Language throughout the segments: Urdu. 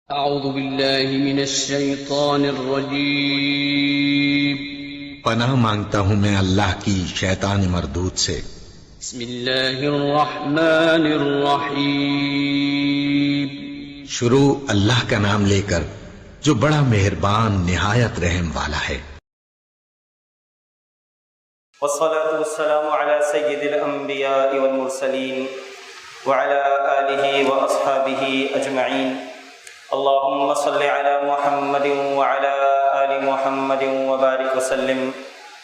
اعوذ باللہ من الشیطان الرجیم پناہ مانگتا ہوں میں اللہ کی شیطان مردود سے۔ بسم اللہ الرحمن الرحیم شروع اللہ کا نام لے کر جو بڑا مہربان نہایت رحم والا ہے۔ والصلاة والسلام على سيد الأنبياء والمرسلين وعلى آله وأصحابه أجمعين اللهم صل على محمد وعلى آل محمد وبارك وسلم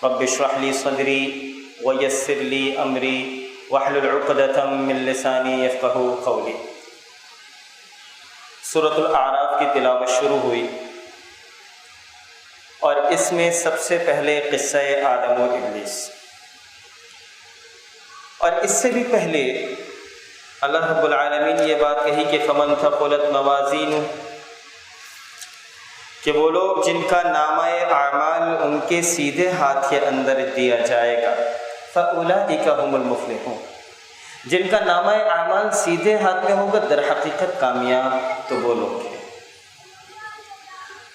رب اشرح لي صدري ويسر لي أمري واحلل عقدة من لساني يفقهوا قولي۔ سورة الأعراف کی تلاوت شروع ہوئی اور اس میں سب سے پہلے قصہ آدم و ابلیس، اور اس سے بھی پہلے اللہ رب العالمین نے یہ بات کہی کہ فمن ثقلت موازینہ، کہ وہ لوگ جن کا نامہ اعمال ان کے سیدھے ہاتھ کے اندر دیا جائے گا، فاولئک هم المفلحون، جن کا نامہ اعمال سیدھے ہاتھ میں ہوگا در حقیقت کامیاب تو وہ لوگ ہیں۔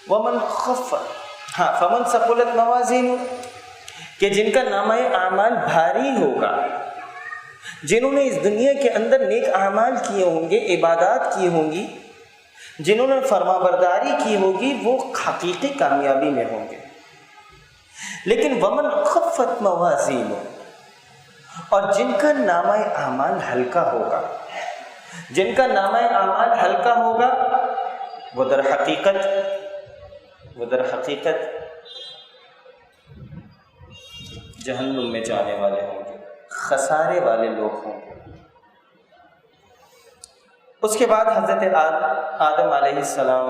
ومن خفت، فمن ثقلت موازینہ، کہ جن کا نامہ اعمال بھاری ہوگا، جنہوں نے اس دنیا کے اندر نیک اعمال کیے ہوں گے، عبادات کی ہوں گی، جنہوں نے فرما برداری کی ہوگی، وہ حقیقی کامیابی میں ہوں گے۔ لیکن ومن خفت موازینہ، اور جن کا نامہ اعمال ہلکا ہوگا، جن کا نامہ اعمال ہلکا ہوگا، وہ در حقیقت جہنم میں جانے والے ہوں گے، خسارے والے لوگ ہوں گے۔ اس کے بعد حضرت آدم علیہ السلام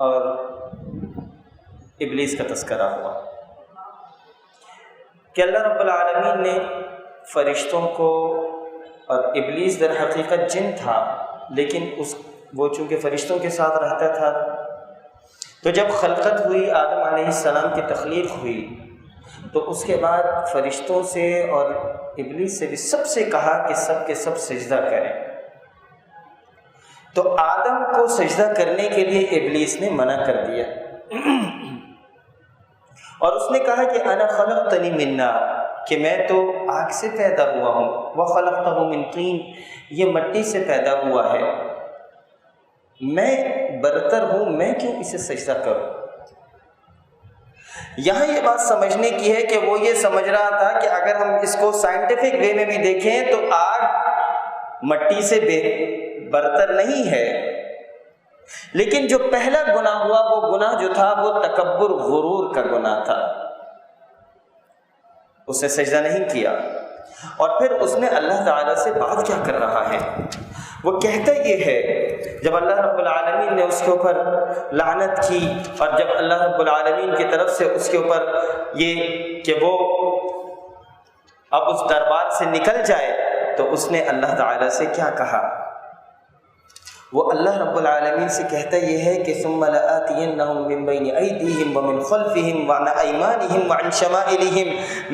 اور ابلیس کا تذکرہ ہوا کہ اللہ رب العالمین نے فرشتوں کو، اور ابلیس در حقیقت جن تھا لیکن وہ چونکہ فرشتوں کے ساتھ رہتا تھا، تو جب خلقت ہوئی، آدم علیہ السلام کی تخلیق ہوئی، تو اس کے بعد فرشتوں سے اور ابلیس سے بھی سب سے کہا کہ سب کے سب سجدہ کریں۔ تو آدم کو سجدہ کرنے کے لیے ابلیس نے منع کر دیا، اور اس نے کہا کہ انا خلقتنی من نار، کہ میں تو آگ سے پیدا ہوا ہوں، وخلقتہ من طین، یہ مٹی سے پیدا ہوا ہے، میں برتر ہوں، میں کیوں اسے سجدہ کروں؟ یہاں یہ بات سمجھنے کی ہے کہ وہ یہ سمجھ رہا تھا کہ اگر ہم اس کو سائنٹیفک وے میں بھی دیکھیں تو آگ مٹی سے برتر نہیں ہے، لیکن جو پہلا گناہ ہوا، وہ گناہ جو تھا وہ تکبر، غرور کا گناہ تھا، اس نے سجدہ نہیں کیا۔ اور پھر اس نے اللہ تعالیٰ سے بات کیا کر رہا ہے، وہ کہتا یہ ہے، جب اللہ رب العالمین نے اس کے اوپر لعنت کی، اور جب اللہ رب العالمین کی طرف سے اس کے اوپر یہ کہ وہ اب اس دربار سے نکل جائے، تو اس نے اللہ تعالیٰ سے کیا کہا؟ وہ اللہ رب العالمین سے کہتا یہ ہے کہ ثم لآتینہم من بین ایدیہم ومن خلفہم وعن ایمانہم وعن شمائلہم،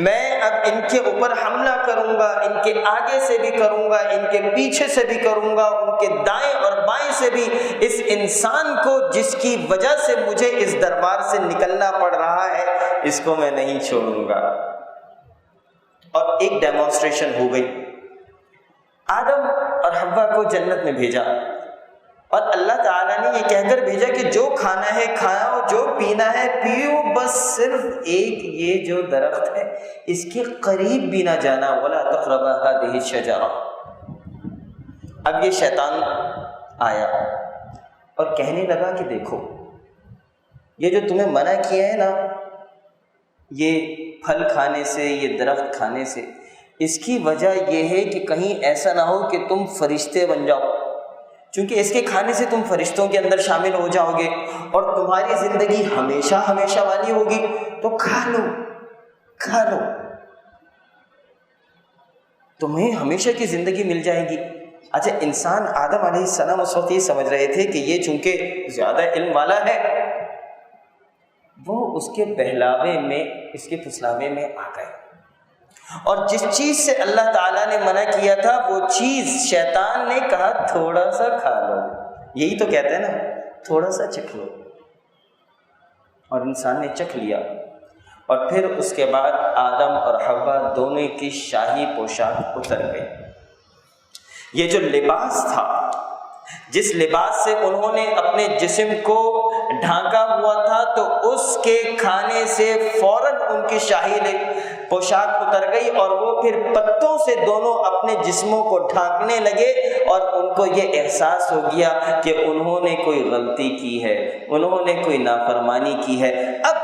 میں اب ان کے اوپر حملہ کروں گا، ان کے آگے سے بھی کروں گا، ان کے پیچھے سے بھی کروں گا، ان کے دائیں اور بائیں سے بھی، اس انسان کو جس کی وجہ سے مجھے اس دربار سے نکلنا پڑ رہا ہے، اس کو میں نہیں چھوڑوں گا۔ اور ایک ڈیمونسٹریشن ہو گئی، آدم اور حوا کو جنت میں بھیجا، اور اللہ تعالیٰ نے یہ کہہ کر بھیجا کہ جو کھانا ہے کھاؤ، جو پینا ہے پیو، بس صرف ایک یہ جو درخت ہے اس کے قریب بھی نہ جانا، وَلَا تَقْرَبَا هَٰذِهِ الشَّجَرَةَ۔ اب یہ شیطان آیا اور کہنے لگا کہ دیکھو، یہ جو تمہیں منع کیا ہے نا، یہ پھل کھانے سے، یہ درخت کھانے سے، اس کی وجہ یہ ہے کہ کہیں ایسا نہ ہو کہ تم فرشتے بن جاؤ، چونکہ اس کے کھانے سے تم فرشتوں کے اندر شامل ہو جاؤ گے اور تمہاری زندگی ہمیشہ ہمیشہ والی ہوگی، تو کھا لو، تمہیں ہمیشہ کی زندگی مل جائے گی۔ اچھا، انسان آدم علیہ السلام اس وقت یہ سمجھ رہے تھے کہ یہ چونکہ زیادہ علم والا ہے، وہ اس کے بہلاوے میں، اس کے پھسلاوے میں آ گئے، اور جس چیز سے اللہ تعالیٰ نے منع کیا تھا وہ چیز شیطان نے کہا تھوڑا سا کھا لو، یہی تو کہتے ہیں نا تھوڑا سا چکھ لو، اور انسان نے چکھ لیا، اور پھر اس کے بعد آدم اور حوا دونوں کی شاہی پوشاک اتر گئی۔ یہ جو لباس تھا، جس لباس سے انہوں نے اپنے جسم کو ڈھانکا ہوا تھا، تو اس کے کھانے سے فوراً ان کی شاہی پوشاک اتر گئی، اور وہ پھر پتوں سے دونوں اپنے جسموں کو ڈھانکنے لگے، اور ان کو یہ احساس ہو گیا کہ انہوں نے کوئی غلطی کی ہے، انہوں نے کوئی نافرمانی کی ہے۔ اب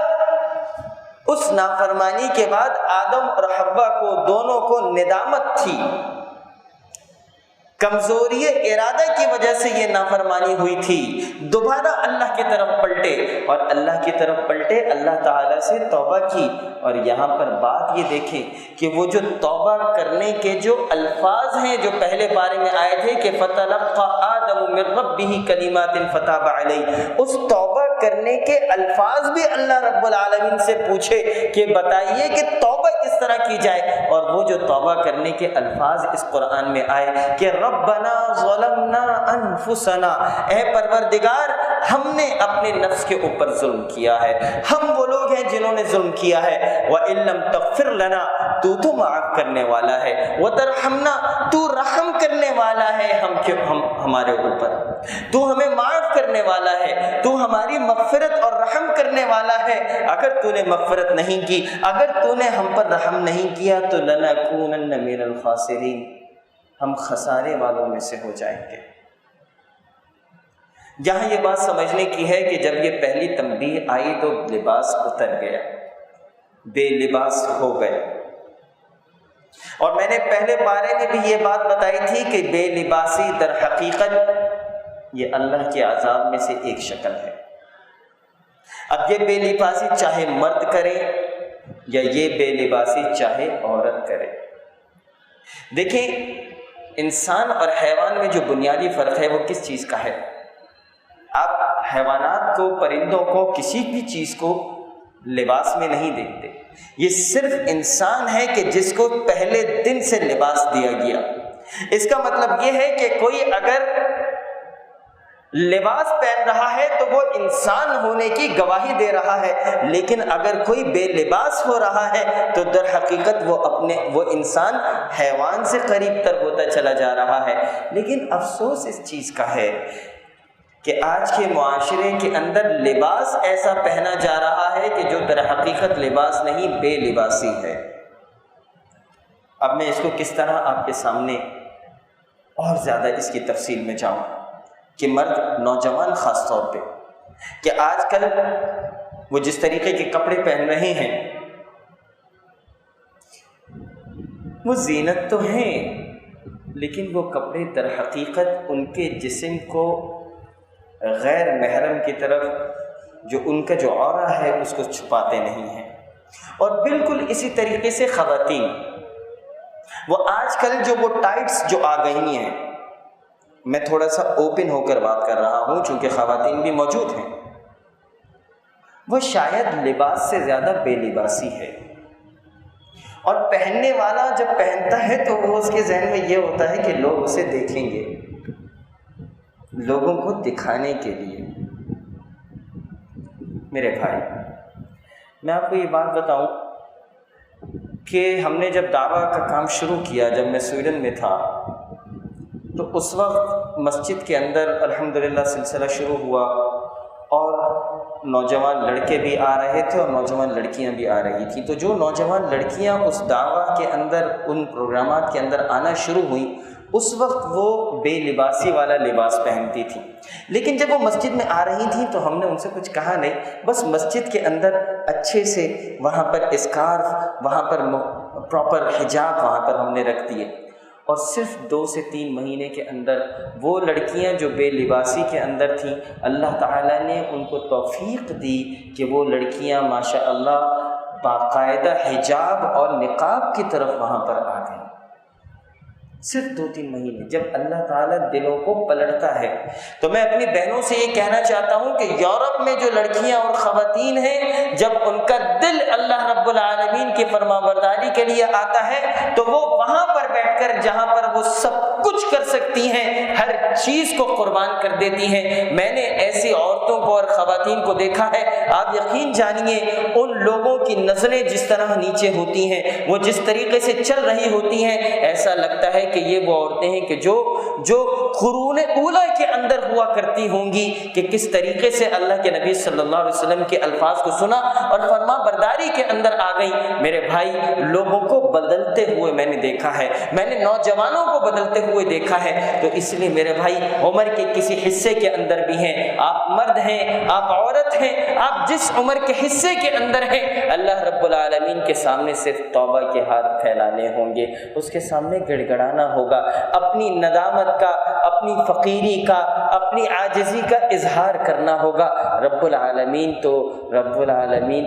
اس نافرمانی کے بعد آدم اور حوا کو دونوں کو ندامت تھی، کمزوری ارادہ کی وجہ سے یہ نافرمانی ہوئی تھی، دوبارہ اللہ کی طرف پلٹے، اور اللہ کی طرف پلٹے، اللہ تعالیٰ سے توبہ کی۔ اور یہاں پر بات یہ دیکھیں کہ وہ جو توبہ کرنے کے جو الفاظ ہیں جو پہلے بارے میں آئے تھے کہ فَتَلَقَّى آدَمُ مِن رَّبِّهِ كَلِمَاتٍ فَتَابَ عَلَيْهِ، اس توبہ کرنے کے الفاظ بھی اللہ رب العالمین سے پوچھے کہ بتائیے کہ توبہ کس طرح کی جائے، اور وہ جو توبہ کرنے کے الفاظ اس قرآن میں آئے کہ ربنا ظلمنا انفسنا، اے پروردگار ہم نے اپنے نفس کے اوپر ظلم کیا ہے، ہم وہ لوگ ہیں جنہوں نے ظلم کیا ہے، وَإِن لَّمْ تَغْفِرْ لَنَا، تو معاف کرنے والا ہے، وَتَرْحَمْنَا، تو رحم کرنے والا ہے ہمارے اوپر، تو ہمیں معاف کرنے والا ہے، تو ہماری مغفرت اور رحم کرنے والا ہے۔ اگر تو نے مغفرت نہیں کی، اگر تو نے ہم پر رحم نہیں کیا، تو لَنَكُونَنَّ مِنَ الْخَاسِرِينَ، ہم خسارے والوں میں سے ہو جائیں گے۔ جہاں یہ بات سمجھنے کی ہے کہ جب یہ پہلی تنبیہ آئی تو لباس اتر گیا، بے لباس ہو گئے، اور میں نے پہلے بارے میں بھی یہ بات بتائی تھی کہ بے لباسی در حقیقت یہ اللہ کے عذاب میں سے ایک شکل ہے۔ اب یہ بے لباسی چاہے مرد کرے یا یہ بے لباسی چاہے عورت کرے، دیکھیں انسان اور حیوان میں جو بنیادی فرق ہے وہ کس چیز کا ہے؟ آپ حیوانات کو، پرندوں کو، کسی بھی چیز کو لباس میں نہیں دیکھتے، یہ صرف انسان ہے کہ جس کو پہلے دن سے لباس دیا گیا۔ اس کا مطلب یہ ہے کہ کوئی اگر لباس پہن رہا ہے تو وہ انسان ہونے کی گواہی دے رہا ہے، لیکن اگر کوئی بے لباس ہو رہا ہے تو در حقیقت وہ انسان حیوان سے قریب تر ہوتا چلا جا رہا ہے۔ لیکن افسوس اس چیز کا ہے کہ آج کے معاشرے کے اندر لباس ایسا پہنا جا رہا ہے کہ جو در حقیقت لباس نہیں، بے لباسی ہے۔ اب میں اس کو کس طرح آپ کے سامنے اور زیادہ اس کی تفصیل میں جاؤں کہ مرد، نوجوان خاص طور پہ، کہ آج کل وہ جس طریقے کے کپڑے پہن رہے ہیں وہ زینت تو ہیں، لیکن وہ کپڑے در حقیقت ان کے جسم کو غیر محرم کی طرف جو ان کا جو عورہ ہے اس کو چھپاتے نہیں ہیں۔ اور بالکل اسی طریقے سے خواتین، وہ آج کل جو وہ ٹائٹس جو آ گئی ہیں، میں تھوڑا سا اوپن ہو کر بات کر رہا ہوں چونکہ خواتین بھی موجود ہیں، وہ شاید لباس سے زیادہ بے لباسی ہے، اور پہننے والا جب پہنتا ہے تو وہ اس کے ذہن میں یہ ہوتا ہے کہ لوگ اسے دیکھیں گے، لوگوں کو دکھانے کے لیے۔ میرے بھائی، میں آپ کو یہ بات بتاؤں کہ ہم نے جب دعویٰ کا کام شروع کیا، جب میں سویڈن میں تھا، تو اس وقت مسجد کے اندر الحمدللہ سلسلہ شروع ہوا، اور نوجوان لڑکے بھی آ رہے تھے اور نوجوان لڑکیاں بھی آ رہی تھیں۔ تو جو نوجوان لڑکیاں اس دعویٰ کے اندر، ان پروگرامات کے اندر آنا شروع ہوئیں، اس وقت وہ بے لباسی والا لباس پہنتی تھیں، لیکن جب وہ مسجد میں آ رہی تھیں تو ہم نے ان سے کچھ کہا نہیں، بس مسجد کے اندر اچھے سے وہاں پر اسکارف، وہاں پر پراپر حجاب وہاں پر ہم نے رکھ دیے، اور صرف 2 سے 3 مہینے کے اندر وہ لڑکیاں جو بے لباسی کے اندر تھیں، اللہ تعالیٰ نے ان کو توفیق دی کہ وہ لڑکیاں ماشاء اللہ باقاعدہ حجاب اور نقاب کی طرف وہاں پر آ گئیں۔ صرف 2-3 مہینے۔ جب اللہ تعالیٰ دلوں کو پلٹتا ہے تو میں اپنی بہنوں سے یہ کہنا چاہتا ہوں کہ یورپ میں جو لڑکیاں اور خواتین ہیں، جب ان کا دل اللہ رب العالمین کی فرمانبرداری کے لیے آتا ہے تو وہ وہاں پر بیٹھ کر جہاں پر وہ سب کچھ کر سکتی ہیں، ہر چیز کو قربان کر دیتی ہیں۔ میں نے ایسی عورتوں کو اور خواتین کو دیکھا ہے، آپ یقین جانیے ان لوگوں کی نظریں جس طرح نیچے ہوتی ہیں، وہ جس طریقے سے چل رہی ہوتی ہیں، ایسا لگتا ہے کہ یہ وہ عورتیں ہیں کہ جو قرون اولیٰ کے اندر ہوا کرتی ہوں گی، کہ کس طریقے سے اللہ کے نبی صلی اللہ علیہ وسلم کے الفاظ کو سنا اور فرما برداری کے اندر آ گئی۔ میرے بھائی، لوگوں کو بدلتے ہوئے میں نے دیکھا ہے، میں نے نوجوانوں کو بدلتے ہوئے دیکھا ہے، تو اس لیے میرے بھائی عمر کے کسی حصے کے اندر بھی ہیں، آپ مرد ہیں، آپ عورت ہیں، آپ جس عمر کے حصے کے اندر ہیں، اللہ رب العالمین کے سامنے صرف توبہ کے ہاتھ پھیلانے ہوں گے، اس کے سامنے گڑ گڑانا ہوگا، اپنی ندامت کا، اپنی فقیری کا، اپنی عاجزی کا اظہار کرنا ہوگا۔ رب العالمین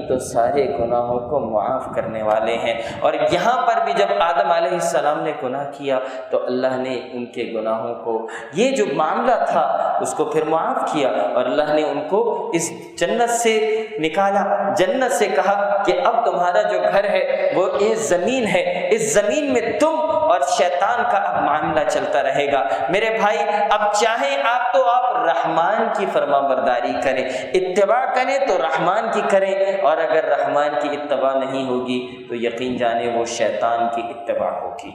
تو سارے گناہوں کو معاف کرنے والے ہیں۔ اور یہاں پر بھی جب آدم علیہ السلام نے گناہ کیا تو اللہ نے ان کے گناہوں کو، یہ جو معاملہ تھا اس کو پھر معاف کیا، اور اللہ نے ان کو اس جنت سے نکالا، جنت سے کہا کہ اب تمہارا جو گھر ہے وہ یہ زمین ہے، اس زمین میں تم اور شیطان کا اب معاملہ چلتا رہے گا۔ میرے بھائی، اب چاہیں آپ تو آپ رحمان کی فرما برداری کریں، اتباع کریں تو رحمان کی کریں، اور اگر رحمان کی اتباع نہیں ہوگی تو یقین جانے وہ شیطان کی اتباع ہوگی۔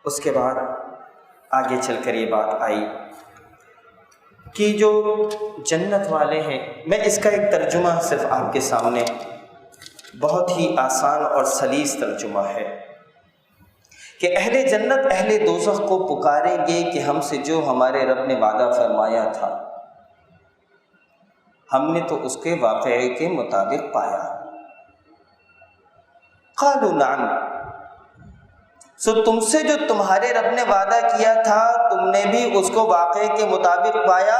اس کے بعد آگے چل کر یہ بات آئی کہ جو جنت والے ہیں، میں اس کا ایک ترجمہ صرف آپ کے سامنے، بہت ہی آسان اور سلیس ترجمہ ہے کہ اہل جنت اہل دوزخ کو پکاریں گے کہ ہم سے جو ہمارے رب نے وعدہ فرمایا تھا ہم نے تو اس کے واقعے کے مطابق پایا۔ قالوا نعم، سو تم سے جو تمہارے رب نے وعدہ کیا تھا تم نے بھی اس کو واقعے کے مطابق پایا۔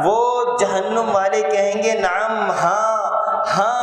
وہ جہنم والے کہیں گے نعم، ہاں ہاں۔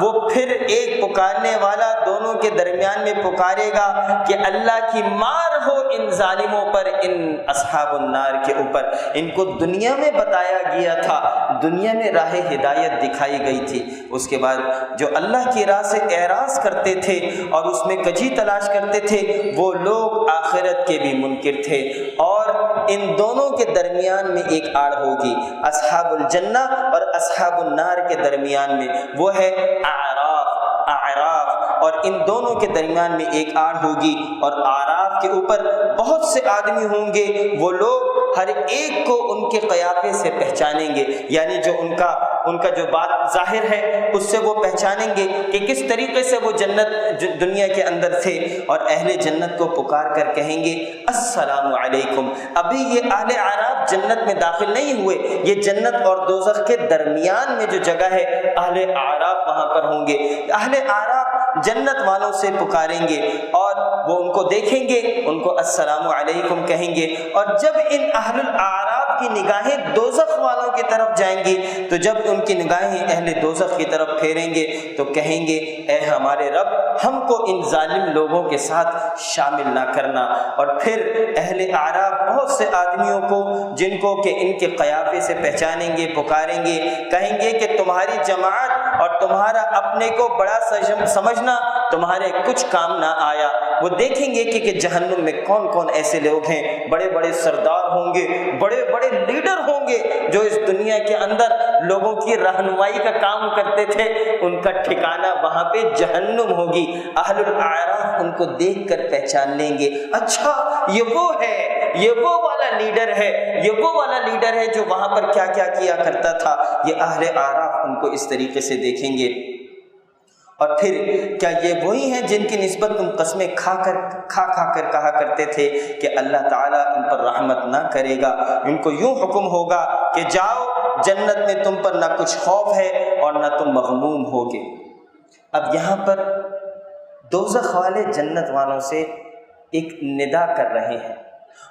وہ پھر ایک پکارنے والا دونوں کے درمیان میں پکارے گا کہ اللہ کی مار ہو ان ظالموں پر، ان اصحاب النار کے اوپر۔ ان کو دنیا میں بتایا گیا تھا، دنیا میں راہ ہدایت دکھائی گئی تھی، اس کے بعد جو اللہ کی راہ سے اعراض کرتے تھے اور اس میں کجی تلاش کرتے تھے وہ لوگ آخرت کے بھی منکر تھے، اور ان دونوں کے درمیان میں ایک آڑ ہوگی، اصحاب الجنہ اور اصحاب النار کے درمیان میں، وہ ہے اعراف، اور ان دونوں کے درمیان میں ایک آڑ ہوگی، اور اعراف کے اوپر بہت سے آدمی ہوں گے، وہ لوگ ہر ایک کو ان کے قیافے سے پہچانیں گے، یعنی جو ان کا جو بات ظاہر ہے اس سے وہ پہچانیں گے کہ کس طریقے سے وہ جنت دنیا کے اندر تھے، اور اہل جنت کو پکار کر کہیں گے السلام علیکم۔ ابھی یہ اہل اعراف جنت میں داخل نہیں ہوئے، یہ جنت اور دوزخ کے درمیان میں جو جگہ ہے اہل اعراف وہاں پر ہوں گے۔ اہل اعراف جنت والوں سے پکاریں گے اور وہ ان کو دیکھیں گے، ان کو السلام علیکم کہیں گے، اور جب ان اہل الاعراف کی نگاہیں دوزخ والوں کی طرف جائیں گی تو جب ان کی نگاہیں اہل دوزخ کی طرف پھیریں گے تو کہیں گے اے ہمارے رب، ہم کو ان ظالم لوگوں کے ساتھ شامل نہ کرنا۔ اور پھر اہل اعراف بہت سے آدمیوں کو جن کو کہ ان کے قیافے سے پہچانیں گے، پکاریں گے، کہیں گے کہ تمہاری جماعت اور تمہارا اپنے کو بڑا سمجھنا تمہارے کچھ کام نہ آیا۔ وہ دیکھیں گے کہ جہنم میں کون کون ایسے لوگ ہیں، بڑے بڑے سردار ہوں گے، بڑے بڑے لیڈر ہوں گے جو اس دنیا کے اندر لوگوں کی رہنمائی کا کام کرتے تھے، ان کا ٹھکانہ وہاں پہ جہنم ہوگی۔ اہل الاعراف ان کو دیکھ کر پہچان لیں گے، اچھا یہ وہ ہے، یہ وہ والا لیڈر ہے، یہ وہ والا لیڈر ہے جو وہاں پر کیا کیا کیا کرتا تھا۔ یہ اہل اعراف ان کو اس طریقے سے دیکھیں گے، اور پھر کیا یہ وہی ہیں جن کی نسبت تم قسمیں کھا کر کہا کرتے تھے کہ اللہ تعالیٰ ان پر رحمت نہ کرے گا، ان کو یوں حکم ہوگا کہ جاؤ جنت میں تم پر نہ کچھ خوف ہے اور نہ تم مغموم ہوگے۔ اب یہاں پر دوزخ والے جنت والوں سے ایک ندا کر رہے ہیں،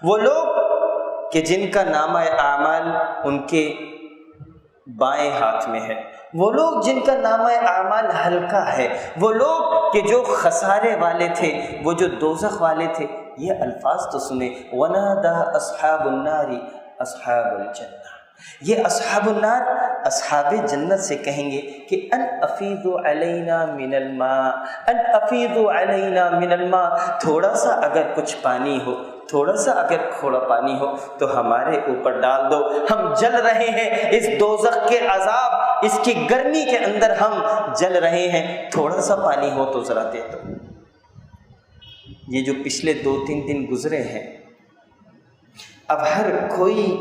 وہ لوگ کہ جن کا نامہ اعمال ان کے بائیں ہاتھ میں ہے، وہ لوگ جن کا نامہ اعمال ہلکا ہے، وہ لوگ کہ جو خسارے والے تھے، وہ جو دوزخ والے تھے۔ یہ الفاظ تو سنیں، وَنَادَى أَصْحَابُ النَّارِ أَصْحَابَ الْجَنَّةِ، یہ اصحاب النار اصحاب جنت سے کہیں گے کہ ان افیضوا علینا من الماء، ان افیضوا علینا من الماء، تھوڑا سا اگر کچھ پانی ہو، تھوڑا سا اگر تھوڑا پانی ہو تو ہمارے اوپر ڈال دو، ہم جل رہے ہیں اس دوزخ کے عذاب، اس کی گرمی کے اندر ہم جل رہے ہیں، تھوڑا سا پانی ہو تو ذرا دے دو۔ یہ جو پچھلے 2-3 دن گزرے ہیں، اب ہر کوئی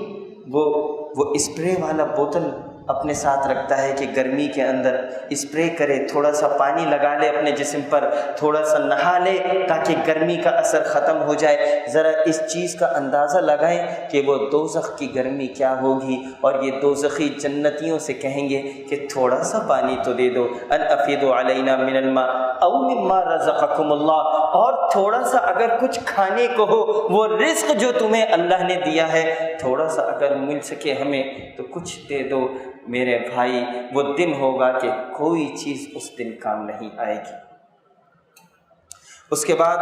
وہ اسپرے والا بوتل اپنے ساتھ رکھتا ہے کہ گرمی کے اندر اسپرے کرے، تھوڑا سا پانی لگا لے اپنے جسم پر، تھوڑا سا نہا لے تاکہ گرمی کا اثر ختم ہو جائے۔ ذرا اس چیز کا اندازہ لگائیں کہ وہ دوزخ کی گرمی کیا ہوگی، اور یہ دوزخی جنتیوں سے کہیں گے کہ تھوڑا سا پانی تو دے دو، ان افیضوا علینا من الماء او مما رزقکم اللہ، اور تھوڑا سا اگر کچھ کھانے کو ہو، وہ رزق جو تمہیں اللہ نے دیا ہے، تھوڑا سا اگر مل سکے ہمیں تو کچھ دے دو۔ میرے بھائی، وہ دن ہوگا کہ کوئی چیز اس دن کام نہیں آئے گی۔ اس کے بعد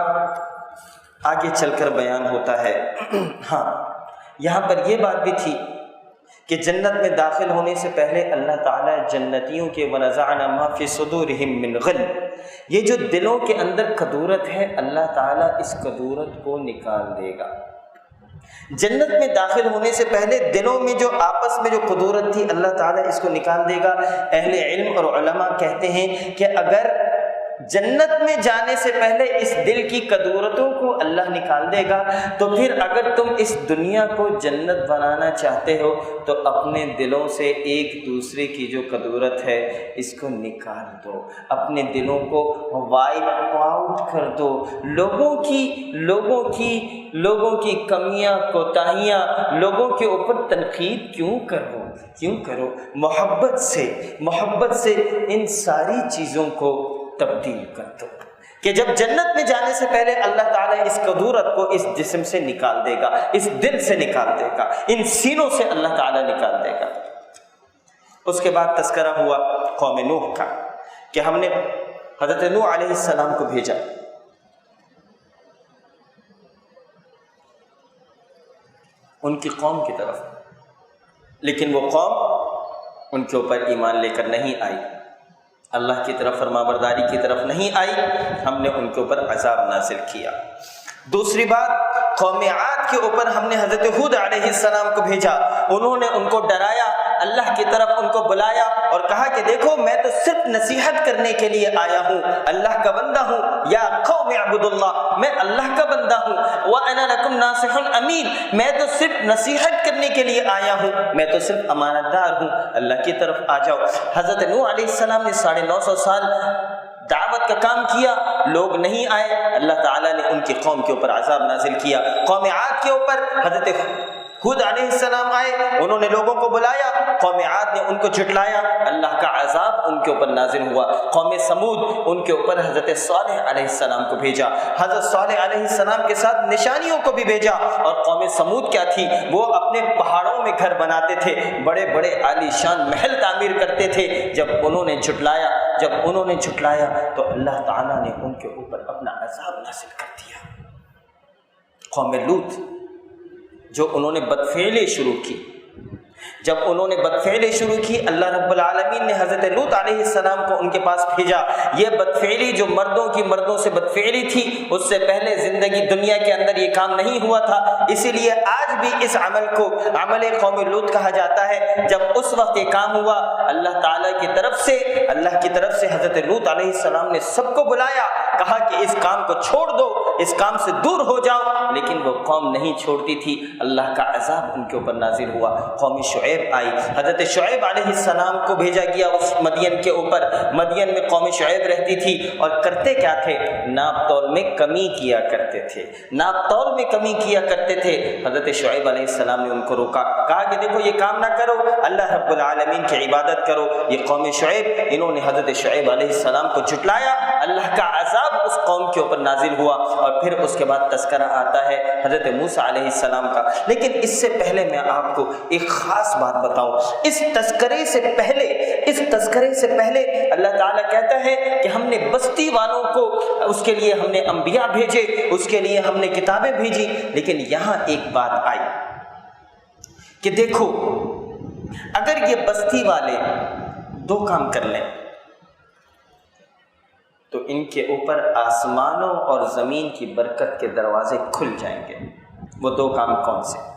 آگے چل کر بیان ہوتا ہے، ہاں یہاں پر یہ بات بھی تھی کہ جنت میں داخل ہونے سے پہلے اللہ تعالیٰ جنتیوں کے وَنَزَعْنَا مَا فِي صُدُورِهِم مِّن غِلٍّ، یہ جو دلوں کے اندر کدورت ہے، اللہ تعالیٰ اس کدورت کو نکال دے گا۔ جنت میں داخل ہونے سے پہلے دلوں میں جو آپس میں جو کدورت تھی، اللہ تعالیٰ اس کو نکال دے گا۔ اہل علم اور علماء کہتے ہیں کہ اگر جنت میں جانے سے پہلے اس دل کی کدورتوں کو اللہ نکال دے گا، تو پھر اگر تم اس دنیا کو جنت بنانا چاہتے ہو تو اپنے دلوں سے ایک دوسرے کی جو کدورت ہے اس کو نکال دو، اپنے دلوں کو وائپ آؤٹ کر دو۔ لوگوں کی کمیاں کوتاہیاں، لوگوں کے اوپر تنقید کیوں کرو؟ محبت سے ان ساری چیزوں کو تبدیل کر دو کہ جب جنت میں جانے سے پہلے اللہ تعالیٰ اس کدورت کو اس جسم سے نکال دے گا، اس دل سے نکال دے گا، ان سینوں سے اللہ تعالیٰ نکال دے گا۔ اس کے بعد تذکرہ ہوا قوم نوح کا کہ ہم نے حضرت نوح علیہ السلام کو بھیجا، ان کی قوم کی طرف، لیکن وہ قوم ان کے اوپر ایمان لے کر نہیں آئی، اللہ کی طرف فرما برداری کی طرف نہیں آئی، ہم نے ان کے اوپر عذاب نازل کیا۔ دوسری بات، قوم عاد کے اوپر ہم نے حضرت ہود علیہ السلام کو بھیجا، انہوں نے ان کو ڈرایا، اللہ کی طرف ان کو بلایا اور کہا کہ دیکھو میں تو صرف نصیحت کرنے کے لیے آیا ہوں، اللہ کا بندہ ہوں، یا قوم اعبدوا اللہ، میں اللہ کا بندہ ہوں، وَأَنَا لَكُمْ نَاصِحٌ أَمِينٌ، میں تو صرف نصیحت کرنے کے لیے آیا ہوں، میں تو صرف امانت دار ہوں، اللہ کی طرف آ جاؤ۔ حضرت نوح علیہ السلام نے 950 سال دعوت کا کام کیا، لوگ نہیں آئے، اللہ تعالیٰ نے ان کی قوم کے اوپر عذاب نازل کیا۔ قوم عاد کے اوپر حضرت ہود علیہ السلام آئے، انہوں نے لوگوں کو بلایا، قوم عاد نے ان کو جھٹلایا، اللہ کا عذاب ان کے اوپر نازل ہوا۔ قوم سمود، ان کے اوپر حضرت صالح علیہ السلام کو بھیجا، حضرت صالح علیہ السلام کے ساتھ نشانیوں کو بھی بھیجا۔ اور قوم سمود کیا تھی؟ وہ اپنے پہاڑوں میں گھر بناتے تھے، بڑے بڑے عالی شان محل تعمیر کرتے تھے۔ جب انہوں نے جھٹلایا تو اللہ تعالیٰ نے ان کے اوپر اپنا عذاب نازل کر دیا۔ قوم لوط، جو انہوں نے بدفعلی شروع کی، جب انہوں نے بدفعلی شروع کی، اللہ رب العالمین نے حضرت لوط علیہ السلام کو ان کے پاس بھیجا۔ یہ بدفعلی جو مردوں سے بدفعلی تھی، اس سے پہلے زندگی دنیا کے اندر یہ کام نہیں ہوا تھا، اسی لیے آج بھی اس عمل کو عمل قوم لوط کہا جاتا ہے۔ جب اس وقت یہ کام ہوا، اللہ تعالیٰ کی طرف سے حضرت لوط علیہ السلام نے سب کو بلایا، کہا کہ اس کام کو چھوڑ دو، اس کام سے دور ہو جاؤ، لیکن وہ قوم نہیں چھوڑتی تھی، اللہ کا عذاب ان کے اوپر نازل ہوا۔ قوم شعیب آئی، حضرت شعیب علیہ السلام کو بھیجا گیا اس مدین کے اوپر۔ مدین میں قوم شعیب رہتی تھی اور کرتے کیا تھے؟ ناپ تول میں کمی کیا کرتے تھے۔ حضرت شعیب علیہ السلام نے ان کو روکا، کہا کہ دیکھو یہ کام نہ کرو، اللہ رب العالمین کی عبادت کرو۔ یہ قوم شعیب، انہوں نے حضرت شعیب علیہ السلام کو جھٹلایا، اللہ کا عذاب اس قوم کے اوپر نازل ہوا۔ اور پھر اس کے بعد تذکرہ آتا ہے حضرت موسیٰ علیہ السلام کا۔ لیکن اس سے پہلے میں آپ کو ایک خاص بات بتاؤں، اس تذکرے سے پہلے اللہ تعالیٰ کہتا ہے کہ ہم نے بستی والوں کو، اس کے لیے ہم نے انبیاء بھیجے، اس کے لیے ہم نے کتابیں بھیجی۔ لیکن یہاں ایک بات آئی کہ دیکھو اگر یہ بستی والے 2 کام کر لیں تو ان کے اوپر آسمانوں اور زمین کی برکت کے دروازے کھل جائیں گے۔ وہ 2 کام کون سے؟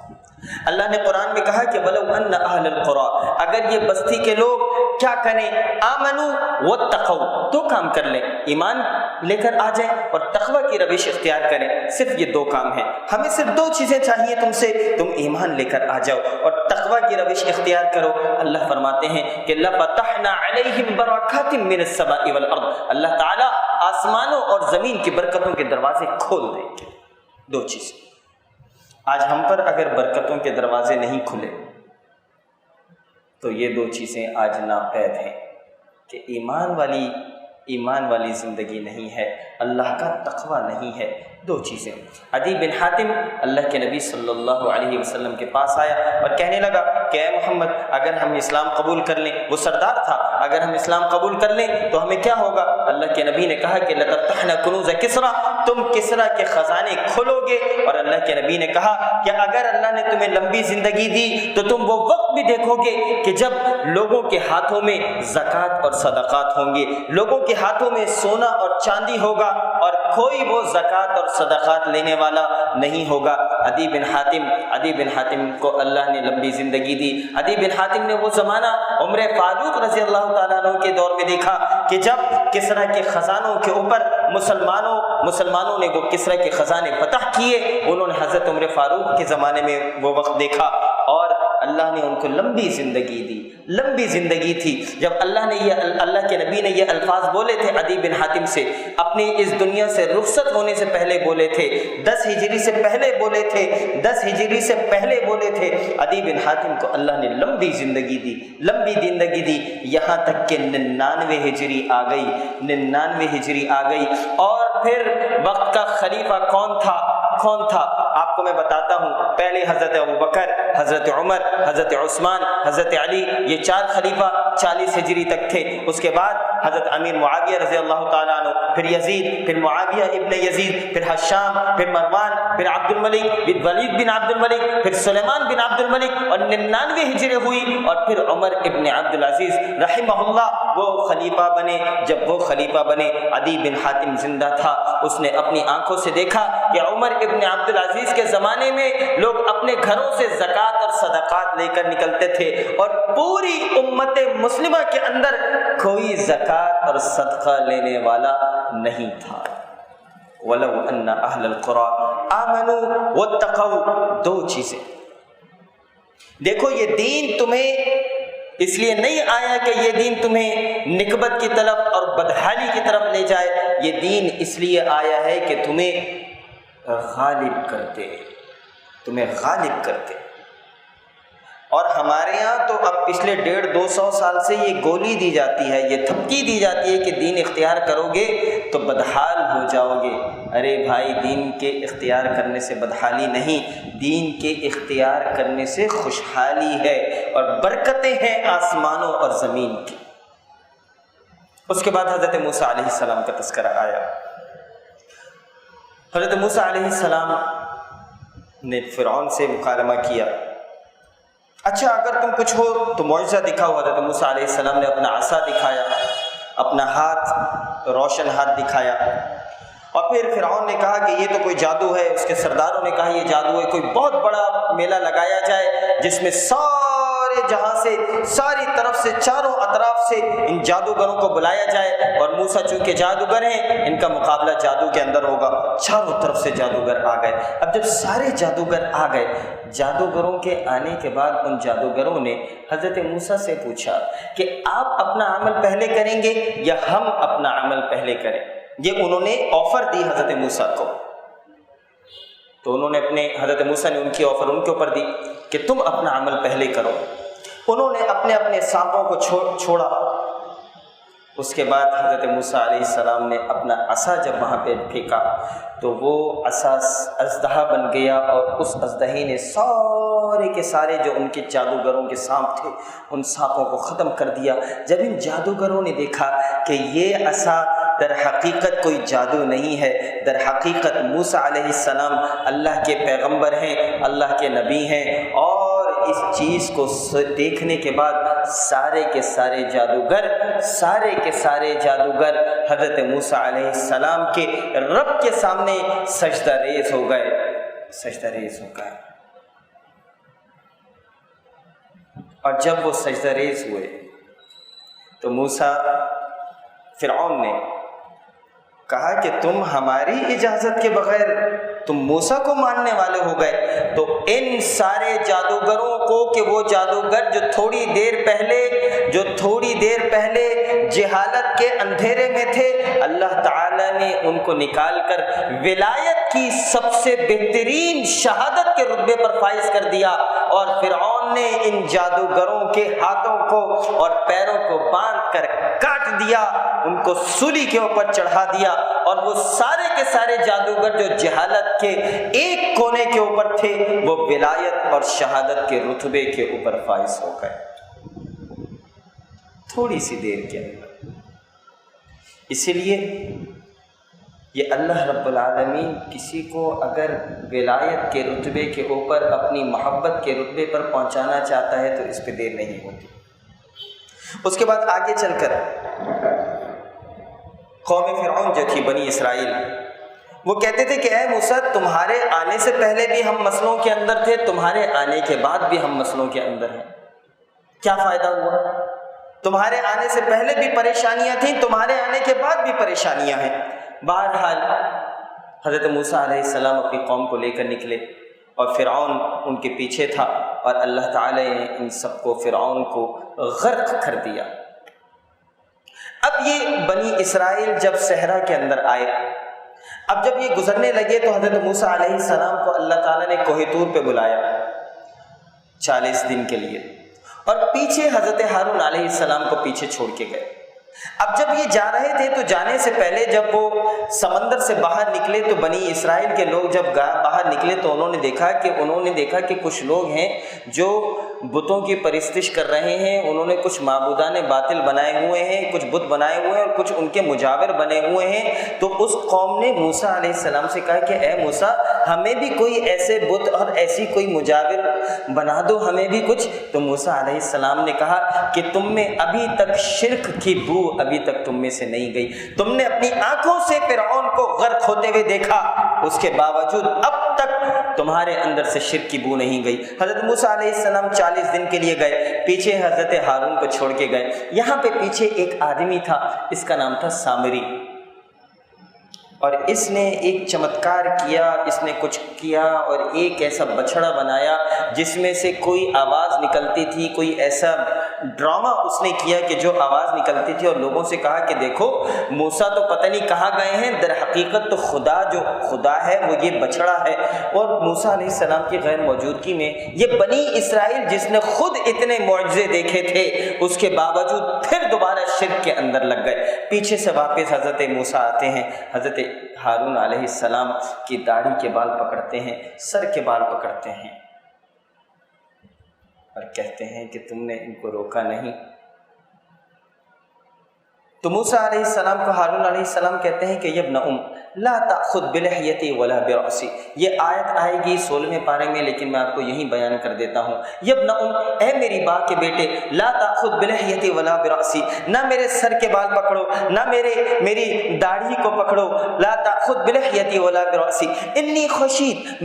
اللہ نے قرآن میں کہا کہ وَلَوْ أَنَّ أَهْلَ الْقُرَىٰ، اگر یہ بستی کے لوگ کیا کریں؟ آمنوا واتقوا، 2 کام کر لیں، ایمان لے کر آ جائیں اور تقوی کی روش اختیار کریں۔ صرف یہ 2 کام ہیں، ہمیں صرف 2 چیزیں چاہیے تم سے، تم ایمان لے کر آ جاؤ اور تقوی کی روش اختیار کرو۔ اللہ فرماتے ہیں کہ لَفَتَحْنَا عَلَيْهِمْ بَرَكَاتٍ مِّنَ السَّمَاءِ وَالْأَرْضِ، اللہ تعالیٰ آسمانوں اور زمین کی برکتوں کے دروازے کھول دیں گے۔ 2 چیزیں۔ آج ہم پر اگر برکتوں کے دروازے نہیں کھلے تو یہ 2 چیزیں آج ناپید ہیں کہ ایمان والی زندگی نہیں ہے، اللہ کا تقوی نہیں ہے۔ 2 چیزیں۔ عدی بن حاتم اللہ کے نبی صلی اللہ علیہ وسلم کے پاس آیا اور کہنے لگا کہ اے محمد، اگر ہم اسلام قبول کر لیں، وہ سردار تھا، اگر ہم اسلام قبول کر لیں تو ہمیں کیا ہوگا؟ اللہ کے نبی نے کہا کہ لَتَفْتَحْنَ كُنُوزَ کسریٰ، تم کسریٰ کے خزانے کھولو گے۔ اور اللہ کے نبی نے کہا کہ اگر اللہ نے تمہیں لمبی زندگی دی تو تم وہ وقت بھی دیکھو گے کہ جب لوگوں کے ہاتھوں میں زکوٰۃ اور صدقات ہوں گے، لوگوں کے ہاتھوں میں سونا اور چاندی ہوگا اور کوئی وہ زکوٰۃ اور صدقات لینے والا نہیں ہوگا۔ عدی بن حاتم کو اللہ نے لمبی زندگی دی۔ عدی بن حاتم نے وہ زمانہ عمر فاروق رضی اللہ تعالیٰ عنہ کے دور میں دیکھا کہ جب کسریٰ کے خزانوں کے اوپر مسلمانوں نے وہ کسریٰ کے خزانے فتح کیے، انہوں نے حضرت عمر فاروق کے زمانے میں وہ وقت دیکھا اور اللہ نے ان کو لمبی زندگی دی۔ لمبی زندگی تھی۔ جب اللہ کے نبی نے یہ الفاظ بولے تھے عدی بن حاتم سے، اپنی اس دنیا سے رخصت ہونے سے پہلے بولے تھے، 10 ہجری سے پہلے بولے تھے، 10 ہجری سے پہلے بولے تھے، عدی بن حاتم کو اللہ نے لمبی زندگی دی، یہاں تک کہ 99 ہجری آ گئی۔ اور پھر وقت کا خلیفہ کون تھا آپ کو میں بتاتا ہوں۔ پہلے حضرت ابوبکر، حضرت عمر، حضرت عثمان، حضرت علی، یہ 4 خلیفہ 40 ہجری تک تھے۔ اس کے بعد حضرت امیر معاویہ رضی اللہ تعالیٰ عنہ، پھر یزید، پھر معاویہ ابن یزید، پھر حشام، پھر مروان، پھر عبد الملک بن ولید بن عبد الملک، پھر سلیمان بن عبد الملک، اور 99 ہجری ہوئی اور پھر عمر ابن عبد العزیز رحمہ اللہ وہ خلیفہ بنے۔ جب وہ خلیفہ بنے، عدی بن حاتم زندہ تھا، اس نے اپنی آنکھوں سے دیکھا کہ عمر ابن عبد العزیز کے زمانے میں لوگ اپنے گھروں سے زکوٰۃ اور صدقات لے کر نکلتے تھے اور پوری امت مسلمہ کے اندر کوئی زکوٰۃ اور صدقہ لینے والا نہیں تھا۔ وَلَوْ أَنَّ أَهْلَ الْقُرَىٰ آمَنُوا وَاتَّقَوْا، 2 چیزیں۔ دیکھو یہ دین تمہیں اس لیے نہیں آیا کہ یہ دین تمہیں نکبت کی طرف اور بدحالی کی طرف لے جائے، یہ دین اس لیے آیا ہے کہ تمہیں غالب کرتے۔ اور ہمارے ہاں تو اب پچھلے 150-200 سال سے یہ گولی دی جاتی ہے، یہ تھپکی دی جاتی ہے کہ دین اختیار کرو گے تو بدحال ہو جاؤ گے۔ ارے بھائی، دین کے اختیار کرنے سے بدحالی نہیں، دین کے اختیار کرنے سے خوشحالی ہے اور برکتیں ہیں آسمانوں اور زمین کی۔ اس کے بعد حضرت موسیٰ علیہ السلام کا تذکرہ آیا۔ حضرت موسیٰ علیہ السلام نے فرعون سے مکالمہ کیا، اچھا اگر تم کچھ ہو تو معجزہ دکھاؤ۔ حضرت موسیٰ علیہ السلام نے اپنا عصا دکھایا، اپنا ہاتھ، روشن ہاتھ دکھایا، اور پھر فرعون نے کہا کہ یہ تو کوئی جادو ہے۔ اس کے سرداروں نے کہا یہ جادو ہے، کوئی بہت بڑا میلہ لگایا جائے جس میں سارے جہاں سے، ساری طرف سے، چاروں اطراف سے ان جادوگروں کو بلایا جائے، اور موسیٰ چونکہ جادوگر ہیں ان کا مقابلہ جادو کے اندر ہوگا۔ چاروں طرف سے جادوگر آ گئے۔ اب جب سارے جادوگر آ گئے، جادوگروں کے آنے کے بعد ان جادوگروں نے حضرت موسیٰ سے پوچھا کہ آپ اپنا عمل پہلے کریں گے یا ہم اپنا عمل پہلے کریں؟ یہ انہوں نے آفر دی حضرت موسیٰ کو، تو انہوں نے حضرت موسیٰ نے ان کی آفر ان کے اوپر دی کہ تم اپنا عمل پہلے کرو۔ انہوں نے اپنے سانپوں کو چھوڑا۔ اس کے بعد حضرت موسیٰ علیہ السلام نے اپنا عصا جب وہاں پہ پھینکا تو وہ عصا اژدہا بن گیا، اور اس اژدہے نے سارے کے سارے جو ان کے جادوگروں کے سانپ تھے ان سانپوں کو ختم کر دیا۔ جب ان جادوگروں نے دیکھا کہ یہ عصا در حقیقت کوئی جادو نہیں ہے، در حقیقت موسیٰ علیہ السلام اللہ کے پیغمبر ہیں، اللہ کے نبی ہیں، اور اس چیز کو دیکھنے کے بعد سارے کے سارے جادوگر حضرت موسیٰ علیہ السلام کے رب کے سامنے سجدہ ریز ہو گئے. اور جب وہ سجدہ ریز ہوئے تو فرعون نے کہا کہ تم ہماری اجازت کے بغیر تم موسیٰ کو ماننے والے ہو گئے. تو ان سارے جادوگروں کو کہ وہ جادوگر جو تھوڑی دیر پہلے جہالت کے اندھیرے میں تھے، اللہ تعالیٰ نے ان کو نکال کر ولایت کی سب سے بہترین شہادت کے رتبے پر فائز کر دیا. اور فرعون نے ان جادوگروں کے ہاتھوں کو اور پیروں کو باندھ کر کاٹ دیا، ان کو سولی کے اوپر چڑھا دیا، اور وہ سارے کے سارے جادوگر جو جہالت کے ایک کونے کے اوپر تھے وہ ولایت اور شہادت کے رتبے کے اوپر فائز ہو گئے تھوڑی سی دیر کے اندر. اسی لیے یہ اللہ رب العالمین کسی کو اگر ولایت کے رتبے کے اوپر اپنی محبت کے رتبے پر پہنچانا چاہتا ہے تو اس پہ دیر نہیں ہوتی. اس کے بعد آگے چل کر قوم فرعون جو تھی بنی اسرائیل، وہ کہتے تھے کہ اے موسیٰ تمہارے آنے سے پہلے بھی ہم مسئلوں کے اندر تھے، تمہارے آنے کے بعد بھی ہم مسئلوں کے اندر ہیں. کیا فائدہ ہوا؟ تمہارے آنے سے پہلے بھی پریشانیاں تھیں، تمہارے آنے کے بعد بھی پریشانیاں ہیں. بہرحال حضرت موسیٰ علیہ السلام اپنی قوم کو لے کر نکلے اور فرعون ان کے پیچھے تھا، اور اللہ تعالی نے ان سب کو فرعون کو غرق کر دیا. اب یہ بنی اسرائیل جب صحرا کے اندر آئے، اب جب یہ گزرنے لگے تو حضرت موسیٰ علیہ السلام کو اللہ تعالیٰ نے کوہ طور پہ بلایا 40 دن کے لیے، اور پیچھے حضرت ہارون علیہ السلام کو پیچھے چھوڑ کے گئے. اب جب یہ جا رہے تھے تو جانے سے پہلے جب وہ سمندر سے باہر نکلے تو بنی اسرائیل کے لوگ جب باہر نکلے تو انہوں نے دیکھا کہ کچھ لوگ ہیں جو بتوں کی پرستش کر رہے ہیں، انہوں نے کچھ معبودان باطل بنائے ہوئے ہیں، کچھ بت بنائے ہوئے ہیں اور کچھ ان کے مجاور بنے ہوئے ہیں. تو اس قوم نے موسیٰ علیہ السلام سے کہا کہ اے موسیٰ ہمیں بھی کوئی ایسے بت اور ایسی کوئی مجاور بنا دو، ہمیں بھی کچھ. تو موسیٰ علیہ السلام نے کہا کہ تم میں ابھی تک شرک کی بو ابھی تک تم میں سے نہیں گئی، تم نے اپنی آنکھوں سے فرعون کو غرق ہوتے ہوئے دیکھا، اس کے باوجود اب تک تمہارے اندر سے شرک کی بو نہیں گئی. حضرت موسیٰ علیہ السلام 40 دن کے لیے گئے، پیچھے حضرت ہارون کو چھوڑ کے گئے. یہاں پہ پیچھے ایک آدمی تھا، اس کا نام تھا سامری، اور اس نے ایک چمتکار کیا، اس نے کچھ کیا اور ایک ایسا بچڑا بنایا جس میں سے کوئی آواز نکلتی تھی، کوئی ایسا ڈرامہ اس نے کیا کہ جو آواز نکلتی تھی، اور لوگوں سے کہا کہ دیکھو موسیٰ تو پتہ نہیں کہاں گئے ہیں، در حقیقت تو خدا ہے وہ یہ بچڑا ہے. اور موسیٰ علیہ السلام کی غیر موجودگی میں یہ بنی اسرائیل جس نے خود اتنے معجزے دیکھے تھے اس کے باوجود پھر دوبارہ شرک کے اندر لگ گئے. پیچھے سے واپس حضرت موسیٰ آتے ہیں، حضرت ہارون علیہ السلام کی داڑھی کے بال پکڑتے ہیں، سر کے بال پکڑتے ہیں اور کہتے ہیں کہ تم نے ان کو روکا نہیں. تو موسیٰ علیہ السلام کو ہارون علیہ السلام کہتے ہیں کہ یبن لا تأخذ بلحیتی ولا برأسی. یہ آیت آئے گی 16ویں پارے میں، لیکن میں آپ کو یہیں بیان کر دیتا ہوں. یبن اے میری ماں کے بیٹے، لا تأخذ بلحیتی ولا برأسی، نہ میرے سر کے بال پکڑو نہ میری داڑھی کو پکڑو. لا تأخذ بلحیتی ولا برأسی انی خشیت،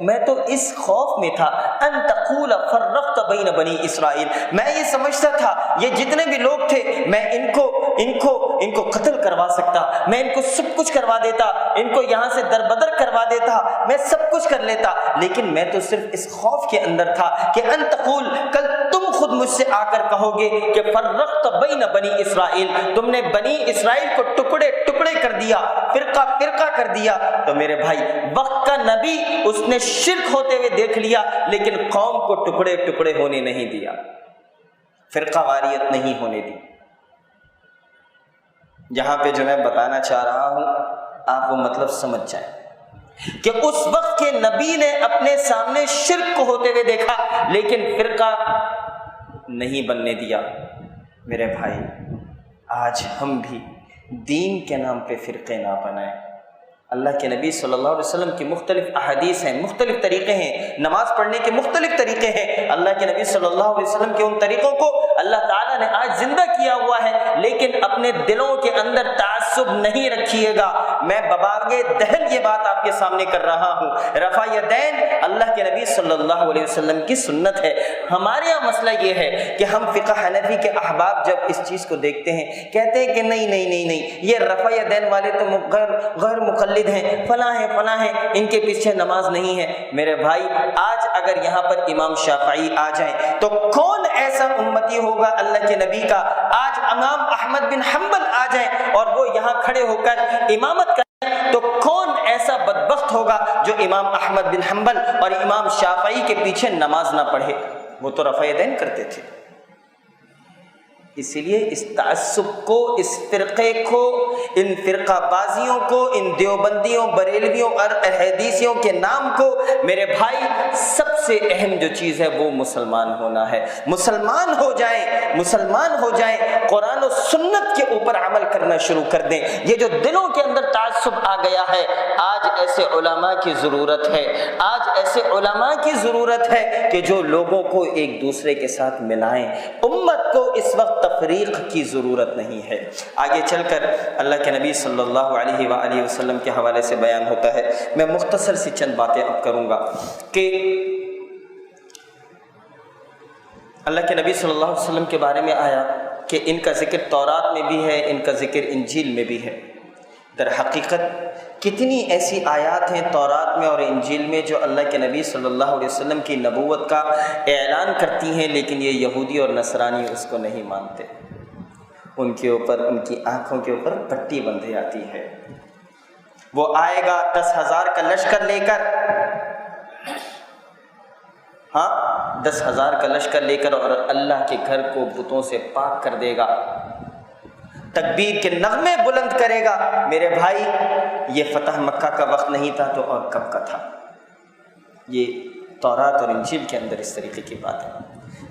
میں تو اس خوف میں تھا ان تقول فرقت بین بنی اسرائیل، میں یہ سمجھتا تھا یہ جتنے بھی لوگ تھے میں ان کو قتل کروا سکتا، میں ان کو سب کچھ کروا دیتا، ان کو یہاں سے دربدر کروا دیتا، میں سب کچھ کر لیتا، لیکن میں تو صرف اس خوف کے اندر تھا کہ ان تقول، کل تم خود مجھ سے آ کر کہو گے کہ فرقت بین بنی اسرائیل، تم نے بنی اسرائیل کو ٹکڑے ٹکڑے کر دیا، فرقہ فرقہ کر دیا. تو میرے بھائی وقت کا نبی اس نے شرک ہوتے ہوئے دیکھ لیا لیکن قوم کو ٹکڑے ٹکڑے ہونے نہیں دیا، فرقہ واریت نہیں ہونے دی. یہاں پہ جو میں بتانا چاہ رہا ہوں آپ وہ مطلب سمجھ جائیں کہ اس وقت کے نبی نے اپنے سامنے شرک کو ہوتے ہوئے دیکھا لیکن فرقہ نہیں بننے دیا. میرے بھائی آج ہم بھی دین کے نام پہ فرقے نہ بنائیں. اللہ کے نبی صلی اللہ علیہ وسلم کی مختلف احادیث ہیں، مختلف طریقے ہیں، نماز پڑھنے کے مختلف طریقے ہیں۔ اللہ کے نبی صلی اللہ علیہ وسلم کے ان طریقوں کو اللہ تعالیٰ نے آج زندہ کیا ہوا ہے، لیکن اپنے دلوں کے اندر تعصب نہیں رکھیے گا۔ میں بباغ دہن یہ بات آپ کے سامنے کر رہا ہوں، رفع یدین اللہ کے نبی صلی اللہ علیہ وسلم کی سنت ہے۔ ہمارے یہاں مسئلہ یہ ہے کہ ہم فقہ حنفی کے احباب جب اس چیز کو دیکھتے ہیں کہتے ہیں کہ نہیں نہیں نہیں نہیں، یہ رفع یدین والے تو غیر مقلد ہیں، فلاں ہیں فلاں ہیں، ان کے پیچھے نماز نہیں ہے۔ میرے بھائی، آج اگر یہاں پر امام شافعی آ جائیں تو کون ایسا امتی ہوگا اللہ کے نبی کا؟ آج امام احمد بن حنبل آ جائیں اور وہ یہاں کھڑے ہو کر امامت کریں تو کون ایسا بدبخت ہوگا جو امام احمد بن حنبل اور امام شافعی کے پیچھے نماز نہ پڑھے؟ وہ تو رفع یدین کرتے تھے۔ اسی لیے اس تعصب کو، اس فرقے کو، ان فرقہ بازیوں کو، ان دیوبندیوں، بریلویوں اور حدیثیوں کے نام کو، میرے بھائی، سب سے اہم جو چیز ہے وہ مسلمان ہونا ہے۔ مسلمان ہو جائیں، مسلمان ہو جائیں، قرآن و سنت کے اوپر عمل کرنا شروع کر دیں۔ یہ جو دلوں کے اندر تعصب آ گیا ہے، آج ایسے علماء کی ضرورت ہے، آج ایسے علماء کی ضرورت ہے کہ جو لوگوں کو ایک دوسرے کے ساتھ ملائیں۔ امت کو اس وقت تفریق کی ضرورت نہیں ہے۔ آگے چل کر اللہ کے نبی صلی اللہ علیہ وآلہ وسلم کے حوالے سے بیان ہوتا ہے۔ میں مختصر سی چند باتیں اب کروں گا کہ اللہ کے نبی صلی اللہ علیہ وسلم کے بارے میں آیا کہ ان کا ذکر تورات میں بھی ہے، ان کا ذکر انجیل میں بھی ہے۔ در حقیقت کتنی ایسی آیات ہیں تورات میں اور انجیل میں جو اللہ کے نبی صلی اللہ علیہ وسلم کی نبوت کا اعلان کرتی ہیں، لیکن یہ یہودی اور نصرانی اس کو نہیں مانتے۔ ان کے اوپر، ان کی آنکھوں کے اوپر پٹی بندھی جاتی ہے۔ وہ آئے گا 10,000 کا لشکر لے کر، 10,000 کا لشکر لے کر، اور اللہ کے گھر کو بتوں سے پاک کر دے گا، تکبیر کے نغمے بلند کرے گا۔ میرے بھائی، یہ فتح مکہ کا وقت نہیں تھا تو اور کب کا تھا؟ یہ تورات اور انجیل کے اندر اس طریقے کی بات ہے۔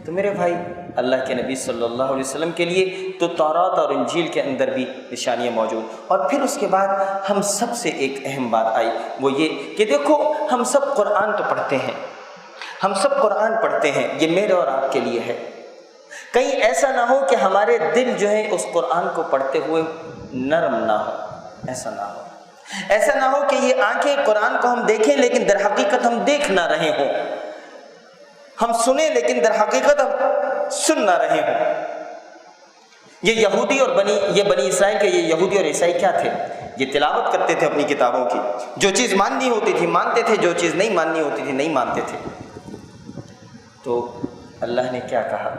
تو میرے بھائی، اللہ کے نبی صلی اللہ علیہ وسلم کے لیے تو تورات اور انجیل کے اندر بھی نشانیاں موجود۔ اور پھر اس کے بعد ہم سب سے ایک اہم بات آئی، وہ یہ کہ دیکھو، ہم سب قرآن تو پڑھتے ہیں، ہم سب قرآن پڑھتے ہیں، یہ میرے اور آپ کے لیے ہے۔ کہیں ایسا نہ ہو کہ ہمارے دل جو ہے اس قرآن کو پڑھتے ہوئے نرم نہ ہو، ایسا نہ ہو۔ ایسا نہ ہو کہ یہ آنکھیں قرآن کو ہم دیکھیں لیکن در حقیقت ہم دیکھ نہ رہے ہوں، ہم سنیں لیکن در حقیقت ہم سن نہ رہے ہوں۔ یہ یہودی اور بنی اسرائیل کے، یہ یہودی اور عیسائی کیا تھے؟ یہ تلاوت کرتے تھے اپنی کتابوں کی، جو چیز ماننی ہوتی تھی مانتے تھے، جو چیز نہیں ماننی ہوتی تھی نہیں مانتے تھے۔ تو اللہ نے کیا کہا؟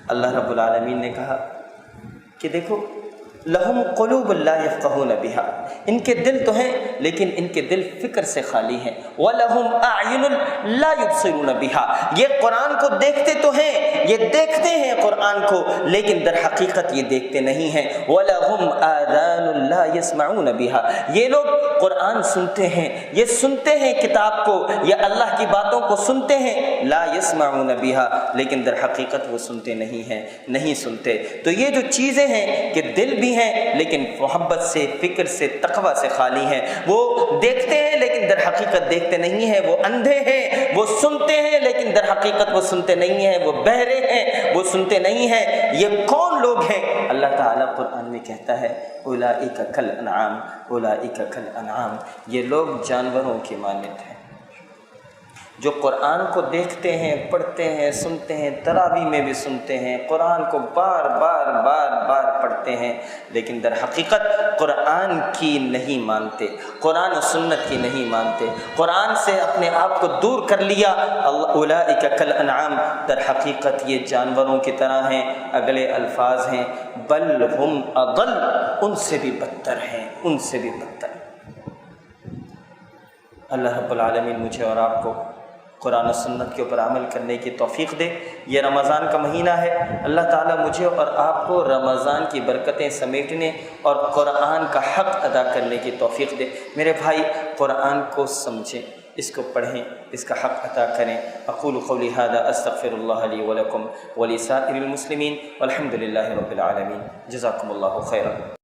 اللہ رب العالمین نے کہا کہ دیکھو، لہم قلوب لا یفقہون بہا، ان کے دل تو ہیں لیکن ان کے دل فکر سے خالی ہیں۔ وَلَهُمْ أَعْيُنٌ لَا يُبْصِرُونَ بِهَا، یہ قرآن کو دیکھتے تو ہیں، یہ دیکھتے ہیں قرآن کو، لیکن در حقیقت یہ دیکھتے نہیں ہیں۔ وَلَهُمْ آذَانٌ لَا يَسْمَعُونَ بِهَا، یہ لوگ قرآن سنتے ہیں، یہ سنتے ہیں کتاب کو، یہ اللہ کی باتوں کو سنتے ہیں، لا يسمعون بها، لیکن در حقیقت وہ سنتے نہیں ہیں، نہیں سنتے۔ تو یہ جو چیزیں ہیں کہ دل بھی ہیں لیکن محبت سے، فکر سے، تقوی سے خالی ہیں۔ وہ دیکھتے ہیں لیکن در حقیقت دیکھتے نہیں ہیں، وہ اندھے ہیں، وہ سنتے ہیں لیکن در حقیقت وہ سنتے نہیں ہیں، وہ بہرے ہیں، وہ سنتے نہیں ہیں۔ یہ کون لوگ ہیں؟ اللہ تعالیٰ قرآن میں کہتا ہے اولئک کالانعام، اولئک کالانعام، یہ لوگ جانوروں کی مانند ہیں۔ جو قرآن کو دیکھتے ہیں، پڑھتے ہیں، سنتے ہیں، تراویح میں بھی سنتے ہیں، قرآن کو بار بار پڑھتے ہیں، لیکن در حقیقت قرآن کی نہیں مانتے، قرآن و سنت کی نہیں مانتے، قرآن سے اپنے آپ کو دور کر لیا۔ اولئک کالانعام، در حقیقت یہ جانوروں کی طرح ہیں۔ اگلے الفاظ ہیں بل ہم اضل، ان سے بھی بدتر ہیں، ان سے بھی بدتر۔ اللہ رب العالمین مجھے اور آپ کو قرآن و سنت کے اوپر عمل کرنے کی توفیق دے۔ یہ رمضان کا مہینہ ہے، اللہ تعالیٰ مجھے اور آپ کو رمضان کی برکتیں سمیٹنے اور قرآن کا حق ادا کرنے کی توفیق دے۔ میرے بھائی، قرآن کو سمجھیں، اس کو پڑھیں، اس کا حق ادا کریں۔ اقول قولی ھذا استغفر اللہ لی ولکم ولسائر المسلمین والحمد للہ رب العالمین۔ جزاکم اللہ خیرا۔